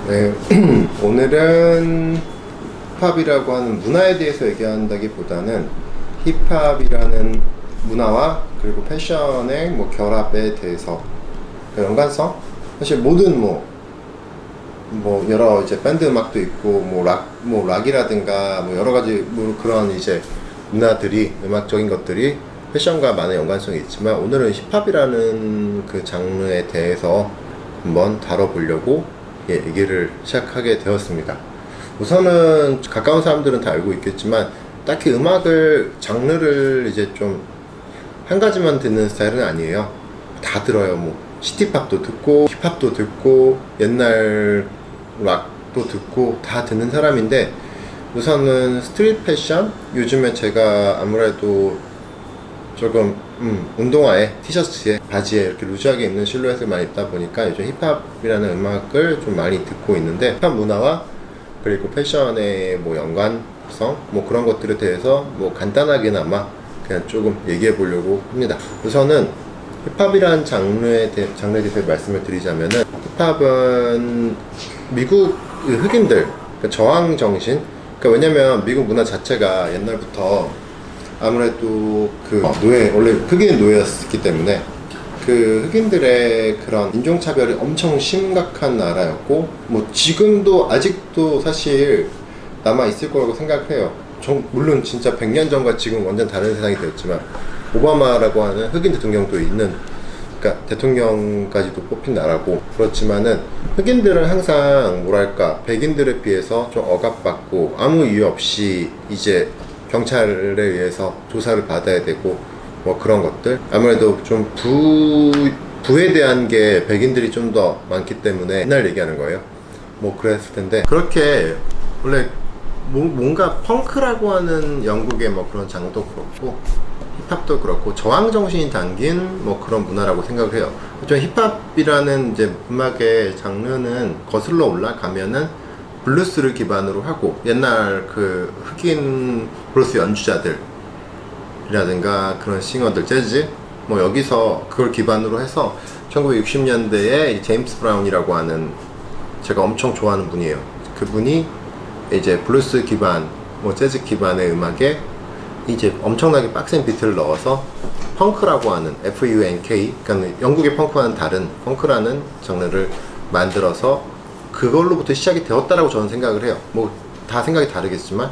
네, 오늘은 힙합이라고 하는 문화에 대해서 얘기한다기보다는 힙합이라는 문화와 그리고 패션의 결합에 대해서 그 연관성? 사실 모든 여러 이제 밴드 음악도 있고 락이라든가 여러 가지 그런 이제 문화들이 음악적인 것들이 패션과 많은 연관성이 있지만 오늘은 힙합이라는 그 장르에 대해서 한번 다뤄보려고 얘기를 시작하게 되었습니다. 우선은 가까운 사람들은 다 알고 있겠지만 딱히 음악을 장르를 이제 좀 한 가지만 듣는 스타일은 아니에요. 다 들어요. 시티팝도 듣고 힙합도 듣고 옛날 락도 듣고 다 듣는 사람인데, 우선은 스트릿 패션, 요즘에 제가 아무래도 조금 운동화에 티셔츠에 바지에 이렇게 루즈하게 입는 실루엣을 많이 입다 보니까 요즘 힙합이라는 음악을 좀 많이 듣고 있는데, 힙합 문화와 그리고 패션의 연관성 그런 것들에 대해서 간단하게나마 그냥 조금 얘기해 보려고 합니다. 우선은 힙합이라는 장르에 대해서 말씀을 드리자면은, 힙합은 미국 흑인들, 그러니까 저항 정신, 왜냐면 미국 문화 자체가 옛날부터 아무래도 원래 흑인 노예였기 때문에 그 흑인들의 그런 인종차별이 엄청 심각한 나라였고, 지금도 아직도 사실 남아있을 거라고 생각해요. 물론 진짜 100년 전과 지금 완전 다른 세상이 되었지만, 오바마라고 하는 흑인 대통령도 있는, 그러니까 대통령까지도 뽑힌 나라고, 그렇지만은 흑인들은 항상 백인들에 비해서 좀 억압받고 아무 이유 없이 이제 경찰에 의해서 조사를 받아야 되고 그런 것들, 아무래도 좀 부에 대한 게 백인들이 좀 더 많기 때문에 옛날 얘기하는 거예요. 그랬을 텐데, 그렇게 원래 뭔가 펑크라고 하는 영국의 그런 장르도 그렇고 힙합도 그렇고 저항 정신이 담긴 그런 문화라고 생각을 해요. 좀 힙합이라는 이제 음악의 장르는 거슬러 올라가면은 블루스를 기반으로 하고, 옛날 그 흑인 블루스 연주자들이라든가 그런 싱어들, 재즈 여기서 그걸 기반으로 해서 1960년대에 제임스 브라운이라고 하는, 제가 엄청 좋아하는 분이에요. 그분이 이제 블루스 기반, 재즈 기반의 음악에 이제 엄청나게 빡센 비트를 넣어서 펑크라고 하는, FUNK, 그러니까 영국의 펑크와는 다른 펑크라는 장르를 만들어서 그걸로부터 시작이 되었다라고 저는 생각을 해요. 다 생각이 다르겠지만,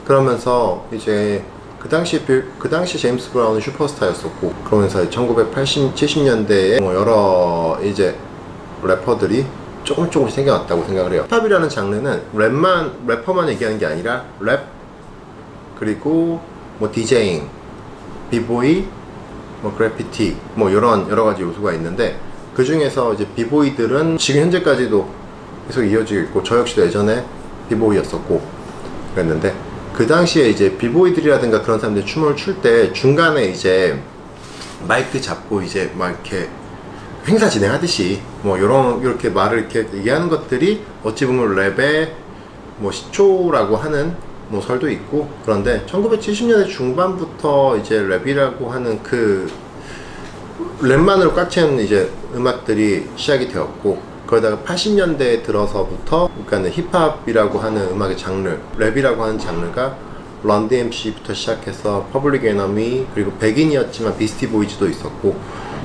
그러면서 이제 그 당시 제임스 브라운은 슈퍼스타였었고, 그러면서 1980, 70년대에 여러 이제 래퍼들이 조금씩 생겨났다고 생각을 해요. 힙합이라는 장르는 래퍼만 얘기하는 게 아니라 랩, 그리고 디제잉, 비보이, 그래피티, 이런 여러 가지 요소가 있는데, 그 중에서 이제 비보이들은 지금 현재까지도 계속 이어지고 있고, 저 역시도 예전에 비보이였었고 그랬는데, 그 당시에 이제 비보이들이라든가 그런 사람들이 춤을 출 때 중간에 이제 마이크 잡고 이제 이렇게 행사 진행하듯이 이렇게 말을 이렇게 얘기하는 것들이 어찌 보면 랩의 시초라고 하는 설도 있고, 그런데 1970년대 중반부터 이제 랩이라고 하는 그 랩만으로 꽉 찬 이제 음악들이 시작이 되었고, 그러다가 80년대에 들어서부터, 그러니까 힙합이라고 하는 음악의 장르, 랩이라고 하는 장르가 런 DMC부터 시작해서 퍼블릭 에너미, 그리고 백인이었지만 비스티 보이즈도 있었고,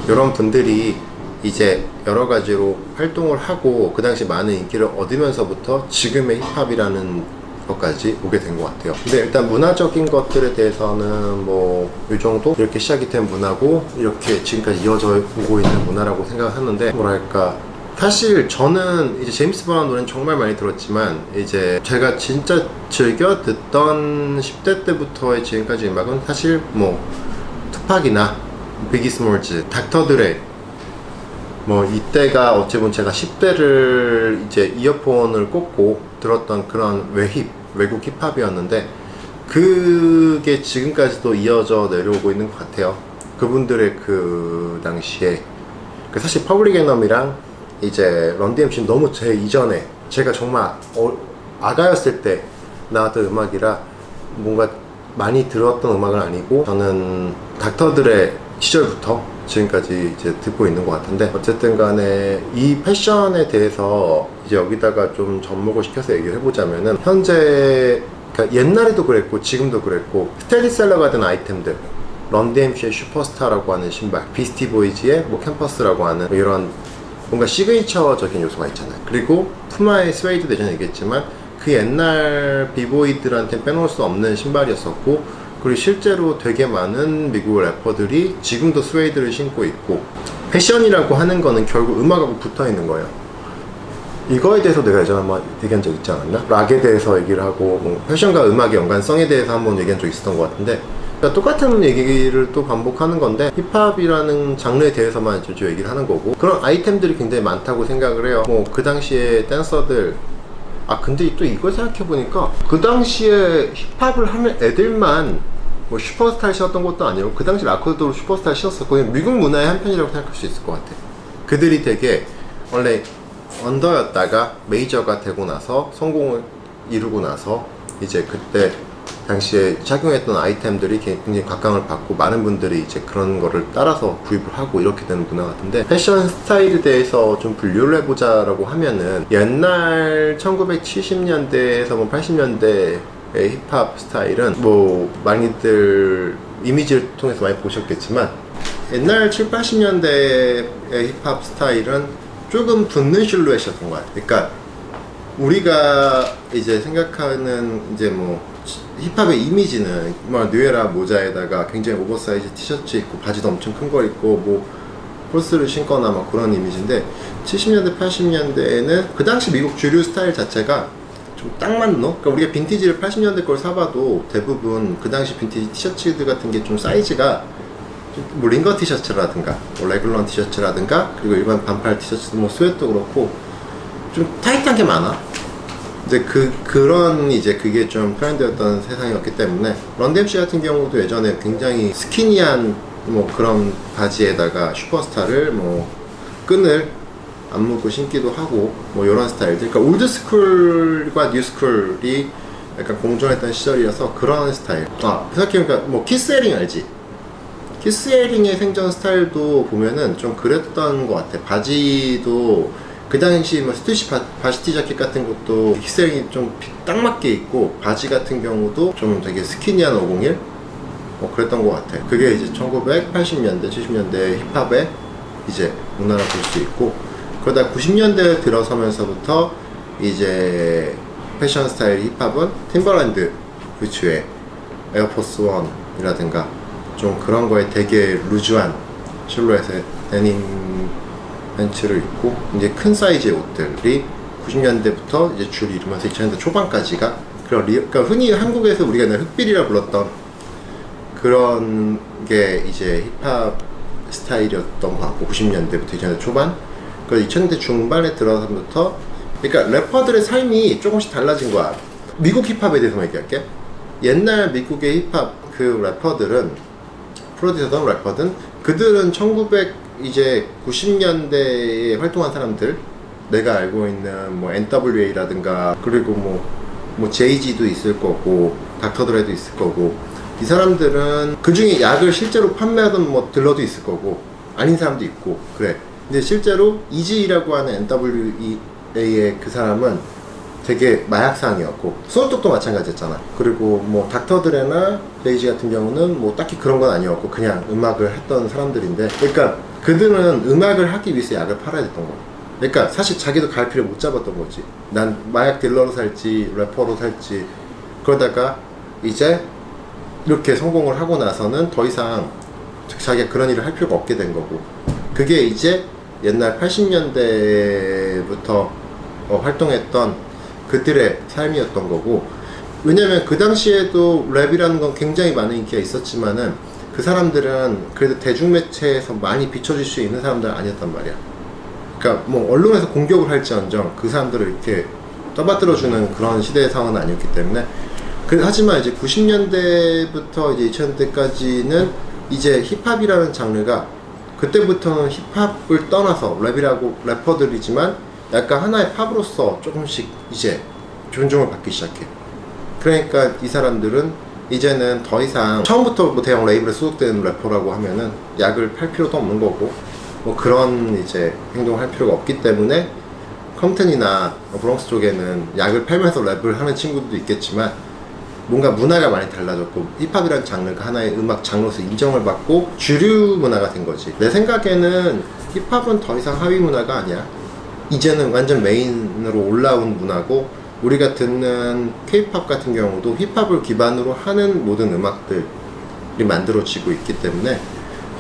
이런 분들이 이제 여러 가지로 활동을 하고 그 당시 많은 인기를 얻으면서부터 지금의 힙합이라는 것까지 오게 된 것 같아요. 근데 일단 문화적인 것들에 대해서는 이 정도 이렇게 시작이 된 문화고, 이렇게 지금까지 이어져 오고 있는 문화라고 생각하는데, 사실 저는 이제 제임스 브라운 노래는 정말 많이 들었지만, 이제 제가 진짜 즐겨 듣던 10대 때부터의 지금까지 음악은 사실 투팍이나 비기 스몰즈, 닥터 드레, 이때가 어찌 보면 제가 10대를 이제 이어폰을 꽂고 들었던 그런 외국 힙합이었는데, 그게 지금까지도 이어져 내려오고 있는 것 같아요. 그분들의 그 당시에 사실 퍼블릭 에너미랑 이제 런 DMC는 너무 제 이전에, 제가 정말 아가였을 때 나왔던 음악이라 뭔가 많이 들었던 음악은 아니고, 저는 닥터들의 시절부터 지금까지 이제 듣고 있는 것 같은데, 어쨌든 간에 이 패션에 대해서 이제 여기다가 좀 접목을 시켜서 얘기를 해보자면은 현재 그러니까 옛날에도 그랬고 지금도 그랬고 스테디셀러가 된 아이템들 런DMC의 슈퍼스타라고 하는 신발, 비스티 보이즈의 뭐 캠퍼스라고 하는 뭐 이런 뭔가 시그니처적인 요소가 있잖아요. 그리고 푸마의 스웨이드 예전에 얘기했지만 그 옛날 비보이들한테 빼놓을 수 없는 신발이었었고, 그리고 실제로 되게 많은 미국 래퍼들이 지금도 스웨이드를 신고 있고, 패션이라고 하는 거는 결국 음악하고 붙어 있는 거예요. 이거에 대해서 내가 예전에 한번 얘기한 적 있지 않았나? 락에 대해서 얘기를 하고 뭐 패션과 음악의 연관성에 대해서 한번 얘기한 적 있었던 것 같은데, 그러니까 똑같은 얘기를 또 반복하는 건데 힙합이라는 장르에 대해서만 좀 얘기를 하는 거고, 그런 아이템들이 굉장히 많다고 생각을 해요. 뭐 그 당시에 댄서들, 근데 또 이걸 생각해보니까 그 당시에 힙합을 하는 애들만 뭐 슈퍼스타를 신었던 것도 아니고 그 당시 락커들도 슈퍼스타를 신었었고, 그냥 미국 문화의 한 편이라고 생각할 수 있을 것 같아. 그들이 되게 원래 언더였다가 메이저가 되고 나서 성공을 이루고 나서 이제 그때 당시에 착용했던 아이템들이 굉장히 각광을 받고 많은 분들이 이제 그런 거를 따라서 구입을 하고 이렇게 되는 문화 같은데, 패션 스타일에 대해서 좀 분류를 해보자라고 하면은 옛날 1970년대에서 뭐 80년대의 힙합 스타일은 뭐 많이들 이미지를 통해서 많이 보셨겠지만, 옛날 7, 80년대의 힙합 스타일은 조금 붙는 실루엣이었던 것 같아요. 그러니까 우리가 이제 생각하는 이제 뭐 힙합의 이미지는 뭐 뉴에라 모자에다가 굉장히 오버사이즈 티셔츠 입고 바지도 엄청 큰 거 입고 뭐 폴스를 신거나 막 그런 이미지인데, 70년대 80년대에는 그 당시 미국 주류 스타일 자체가 좀 딱 맞노? 그러니까 우리가 빈티지를 80년대 걸 사봐도 대부분 그 당시 빈티지 티셔츠들 같은 게 좀 사이즈가 뭐 링거 티셔츠라든가 뭐 레귤런 티셔츠라든가 그리고 일반 반팔 티셔츠, 뭐 스웨트도 그렇고 좀 타이트한 게 많아. 이제 그런 이제 그게 좀 트렌드였던 세상이었기 때문에, 런DMC 같은 경우도 예전에 굉장히 스키니한 뭐 그런 바지에다가 슈퍼스타를 뭐 끈을 안 묶고 신기도 하고 뭐 이런 스타일들, 그러니까 올드스쿨과 뉴스쿨이 약간 공존했던 시절이어서 그런 스타일. 생각해보니까 뭐 키스 에링 알지? 키스 에링의 생전 스타일도 보면은 좀 그랬던 것 같아. 바지도 그 당시 뭐 스티치 바시티 자켓 같은 것도 키스에링이 좀 딱 맞게 입고, 바지 같은 경우도 좀 되게 스키니한 501 뭐 그랬던 것 같아. 그게 이제 1980년대 70년대 힙합의 이제 문화라 볼 수 있고, 그러다 90년대 들어서면서부터 이제 패션 스타일 힙합은 팀버랜드 부츠의 에어포스 원이라든가 좀 그런 거에 되게 루즈한 실루엣의 데님 벤츠를 입고, 이제 큰 사이즈의 옷들이 90년대부터 이제 줄 이루면서 2000년대 초반까지가 그러니까 흔히 한국에서 우리가 흑빌이라 불렀던 그런 게 이제 힙합 스타일이었던 것 같고, 90년대부터 2000년대 초반, 그래서 2000년대 중반에 들어서부터 그러니까 래퍼들의 삶이 조금씩 달라진 거야. 미국 힙합에 대해서만 얘기할게. 옛날 미국의 힙합 그 래퍼들은, 프로듀서든 래퍼든, 그들은 90년대에 활동한 사람들, 내가 알고 있는 뭐 NWA라든가 그리고 뭐 제이지도 있을 거고 닥터드레도 있을 거고, 이 사람들은 그 중에 약을 실제로 판매하던 뭐 딜러도 있을 거고 아닌 사람도 있고 그래. 근데 실제로 이지라고 하는 NWA의 그 사람은 되게 마약상이었고, 스노독도 마찬가지였잖아. 그리고 뭐 닥터드레나 제이지 같은 경우는 뭐 딱히 그런 건 아니었고 그냥 음악을 했던 사람들인데, 그러니까 그들은 음악을 하기 위해서 약을 팔아야 됐던 거야. 그러니까 사실 자기도 갈피를 못 잡았던 거지. 난 마약 딜러로 살지 래퍼로 살지, 그러다가 이제 이렇게 성공을 하고 나서는 더 이상 자기가 그런 일을 할 필요가 없게 된 거고, 그게 이제 옛날 80년대부터 활동했던 그들의 삶이었던 거고, 왜냐면 그 당시에도 랩이라는 건 굉장히 많은 인기가 있었지만은 그 사람들은 그래도 대중매체에서 많이 비춰질 수 있는 사람들은 아니었단 말이야. 그러니까 뭐 언론에서 공격을 할지언정 그 사람들을 이렇게 떠받들어주는 그런 시대의 상황은 아니었기 때문에, 하지만 이제 90년대부터 이제 2000년대까지는 이제 힙합이라는 장르가, 그때부터는 힙합을 떠나서 랩이라고 래퍼들이지만 약간 하나의 팝으로서 조금씩 이제 존중을 받기 시작해. 그러니까 이 사람들은 이제는 더 이상 처음부터 뭐 대형 레이블에 소속된 래퍼라고 하면은 약을 팔 필요도 없는 거고 뭐 그런 이제 행동을 할 필요가 없기 때문에 컴튼이나 브롱스 쪽에는 약을 팔면서 랩을 하는 친구들도 있겠지만 뭔가 문화가 많이 달라졌고 힙합이라는 장르가 하나의 음악 장르로서 인정을 받고 주류 문화가 된 거지. 내 생각에는 힙합은 더 이상 하위 문화가 아니야. 이제는 완전 메인으로 올라온 문화고, 우리가 듣는 K-팝 같은 경우도 힙합을 기반으로 하는 모든 음악들이 만들어지고 있기 때문에,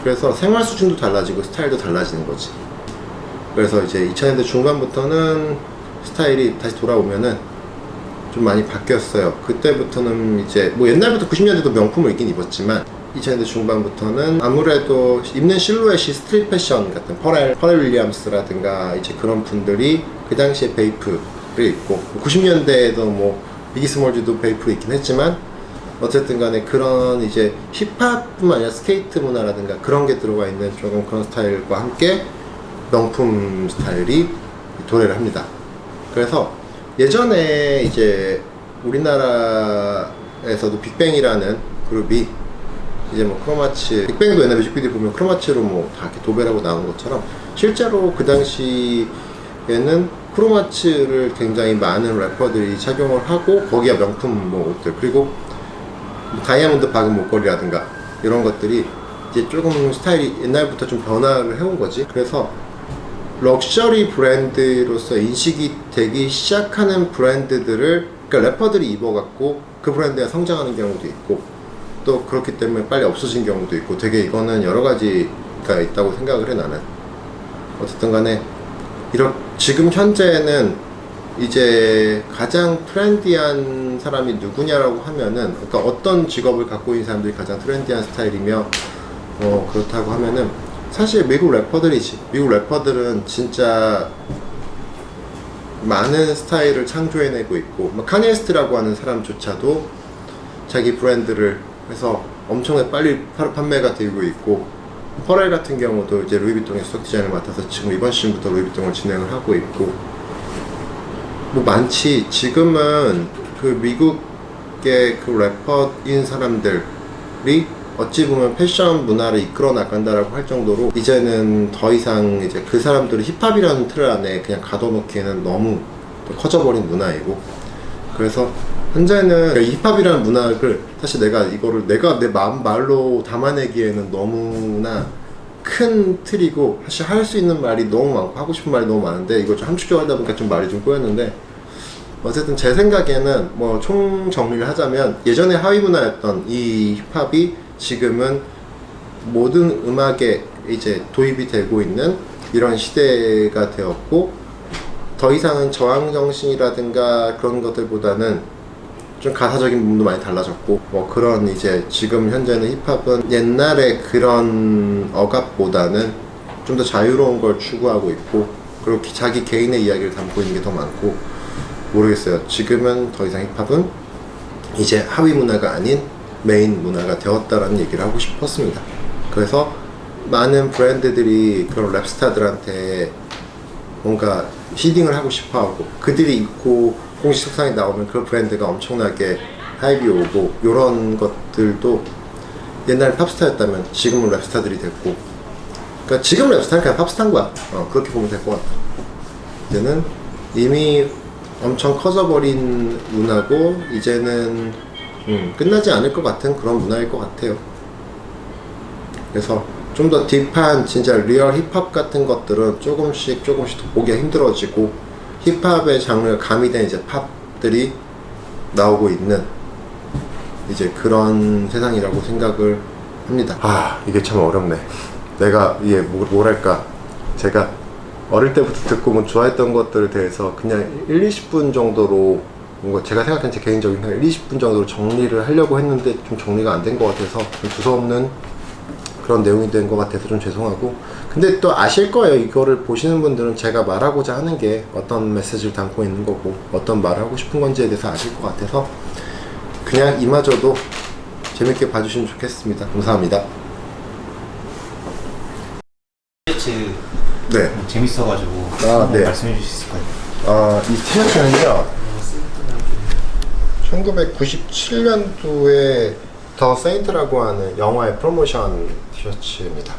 그래서 생활 수준도 달라지고 스타일도 달라지는 거지. 그래서 이제 2000년대 중반부터는 스타일이 다시 돌아오면은 좀 많이 바뀌었어요. 그때부터는 이제 뭐 옛날부터 90년대도 명품을 입긴 입었지만 2000년대 중반부터는 아무래도 입는 실루엣이 스트릿 패션 같은 퍼렐 윌리엄스라든가 이제 그런 분들이 그 당시에 베이프를 입고, 90년대에도 뭐 비기 스몰즈도 베이프를 입긴 했지만 어쨌든 간에 그런 이제 힙합뿐만 아니라 스케이트 문화라든가 그런 게 들어가 있는 조금 그런 스타일과 함께 명품 스타일이 도래를 합니다. 그래서 예전에 이제 우리나라에서도 빅뱅이라는 그룹이 이제 뭐 크로마츠, 빅뱅도 옛날 뮤직비디오 보면 크로마츠로 뭐 다 이렇게 도배라고 나온 것처럼 실제로 그 당시에는 크로마츠를 굉장히 많은 래퍼들이 착용을 하고, 거기에 명품 뭐 옷들, 그리고 다이아몬드 박은 목걸이라든가 이런 것들이 이제 조금 스타일이 옛날부터 좀 변화를 해온 거지. 그래서 럭셔리 브랜드로서 인식이 되기 시작하는 브랜드들을, 그러니까 래퍼들이 입어갖고 그 브랜드가 성장하는 경우도 있고, 또 그렇기 때문에 빨리 없어진 경우도 있고, 되게 이거는 여러 가지가 있다고 생각을 해. 나는 어쨌든 간에 지금 현재는 이제 가장 트렌디한 사람이 누구냐라고 하면은, 그러니까 어떤 직업을 갖고 있는 사람들이 가장 트렌디한 스타일이며 그렇다고 하면은 사실 미국 래퍼들이지. 미국 래퍼들은 진짜 많은 스타일을 창조해내고 있고, 카니에스트라고 하는 사람조차도 자기 브랜드를 해서 엄청나게 빨리 판매가 되고 있고, 퍼렐 같은 경우도 이제 루이비통의 수석 디자인을 맡아서 지금 이번 시즌부터 루이비통을 진행을 하고 있고, 뭐 많지. 지금은 그 미국의 그 래퍼인 사람들이 어찌 보면 패션 문화를 이끌어 나간다라고 할 정도로, 이제는 더 이상 이제 그 사람들을 힙합이라는 틀 안에 그냥 가둬놓기에는 너무 커져버린 문화이고, 그래서 현재는 힙합이라는 문화를 사실 내가 내 말로 담아내기에는 너무나 큰 틀이고, 사실 할 수 있는 말이 너무 많고 하고 싶은 말이 너무 많은데, 이걸 좀 함축적으로 하다 보니까 좀 말이 좀 꼬였는데, 어쨌든 제 생각에는 뭐 총 정리를 하자면, 예전에 하위 문화였던 이 힙합이 지금은 모든 음악에 이제 도입이 되고 있는 이런 시대가 되었고, 더 이상은 저항정신이라든가 그런 것들보다는 좀 가사적인 부분도 많이 달라졌고, 뭐 그런 이제 지금 현재는 힙합은 옛날에 그런 억압보다는 좀 더 자유로운 걸 추구하고 있고, 그리고 자기 개인의 이야기를 담고 있는 게 더 많고, 모르겠어요. 지금은 더 이상 힙합은 이제 하위 문화가 아닌 메인 문화가 되었다라는 얘기를 하고 싶었습니다. 그래서 많은 브랜드들이 그런 랩스타들한테 뭔가 시딩을 하고 싶어하고, 그들이 입고 공식 석상에 나오면 그 브랜드가 엄청나게 하이비 오고, 요런 것들도 옛날 팝스타였다면 지금은 랩스타들이 됐고, 그러니까 지금 랩스타는 그냥 팝스타인 거야. 그렇게 보면 될 것 같아. 이제는 이미 엄청 커져버린 문화고, 이제는 끝나지 않을 것 같은 그런 문화일 것 같아요. 그래서 좀 더 딥한 진짜 리얼 힙합 같은 것들은 조금씩 더 보기가 힘들어지고, 힙합의 장르가 가미된 이제 팝들이 나오고 있는 이제 그런 세상이라고 생각을 합니다. 이게 참 어렵네. 내가 이게 뭐랄까, 제가 어릴 때부터 듣고 뭐 좋아했던 것들에 대해서 그냥 1-20분 정도로, 뭔가 제가 생각한 제 개인적인 생각 1-20분 정도로 정리를 하려고 했는데 좀 정리가 안 된 것 같아서 좀 두서없는 그런 내용이 된 것 같아서 좀 죄송하고, 근데 또 아실 거예요. 이거를 보시는 분들은 제가 말하고자 하는 게 어떤 메시지를 담고 있는 거고, 어떤 말을 하고 싶은 건지에 대해서 아실 것 같아서 그냥 이마저도 재밌게 봐주시면 좋겠습니다. 감사합니다. 네. 재밌어가지고 네. 말씀해 주실 수 있을까요? 이 티셔츠는요, 1997년도에 더 세인트라고 하는 영화의 프로모션 티셔츠입니다.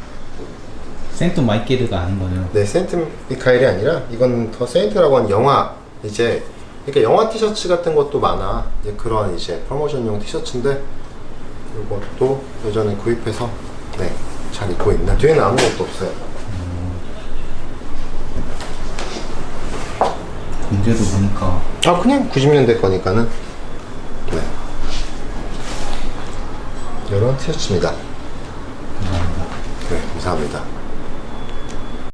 센트 마이케르가 아닌 거네요. 네, 세인트 미카엘이 아니라 이건 더 세인트라고 하는 영화 이제 그러니까 영화 티셔츠 같은 것도 많아. 이제 그런 이제 프로모션용 티셔츠인데 이것도 예전에 구입해서 네, 잘 입고 있는. 뒤에는 아무것도 없어요. 문제도 보니까 아, 그냥 90년대 거니까는 네. 이런 티셔츠입니다. 감사합니다. 네, 감사합니다.